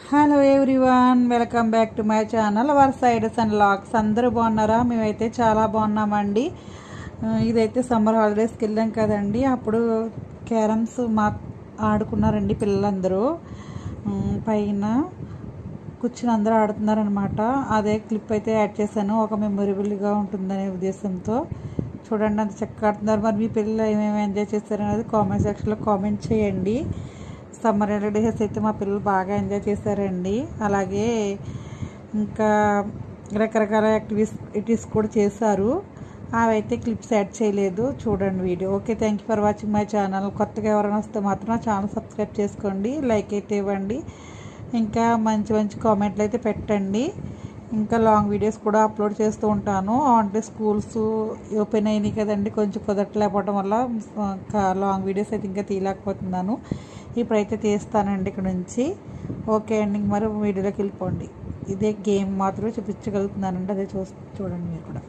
Hello everyone, welcome back to my channel our sides and logs. అందరూ బాగున్నారా? మేమైతే చాలా బాగున్నామండి. ఇదైతే సమ్మర్ హాలిడేస్కి వెళ్ళాం కదండి, అప్పుడు క్యారమ్స్ ఆడుకున్నారండి పిల్లలందరూ. పైన కూర్చుని అందరూ ఆడుతున్నారనమాట. అదే క్లిప్ అయితే యాడ్ చేశాను, ఒక మెమొరబుల్గా ఉంటుందనే ఉద్దేశంతో. చూడండి అంత చక్కగా ఆడుతున్నారు. మరి మీ పిల్లలు ఏమేమి ఎంజాయ్ చేస్తారనేది కామెంట్ సెక్షన్లో కామెంట్ చేయండి. సమ్మర్ హాలిడేస్ అయితే మా పిల్లలు బాగా ఎంజాయ్ చేశారండి. అలాగే ఇంకా రకరకాల యాక్టివిటీస్ కూడా చేశారు. అవైతే క్లిప్స్ యాడ్ చేయలేదు, చూడండి video. Okay, thank you for watching my channel. కొత్తగా ఎవరైనా వస్తే మాత్రం నా ఛానల్ సబ్స్క్రైబ్ చేసుకోండి, లైక్ అయితే ఇవ్వండి, ఇంకా మంచి మంచి కామెంట్లు అయితే పెట్టండి. ఇంకా లాంగ్ వీడియోస్ కూడా అప్లోడ్ చేస్తూ ఉంటాను. అంటే స్కూల్స్ ఓపెన్ అయినాయి కదండి, కొంచెం కుదరట్లేకపోవడం వల్ల లాంగ్ వీడియోస్ అయితే ఇంకా తీయలేకపోతున్నాను. ఇప్పుడైతే తీస్తానండి ఇక్కడ నుంచి. ఓకే అండి, మరి వీడియోలోకి వెళ్ళిపోండి. ఇదే గేమ్ మాత్రమే చూపించగలుగుతున్నానండి, అదే చూడండి మీరు కూడా.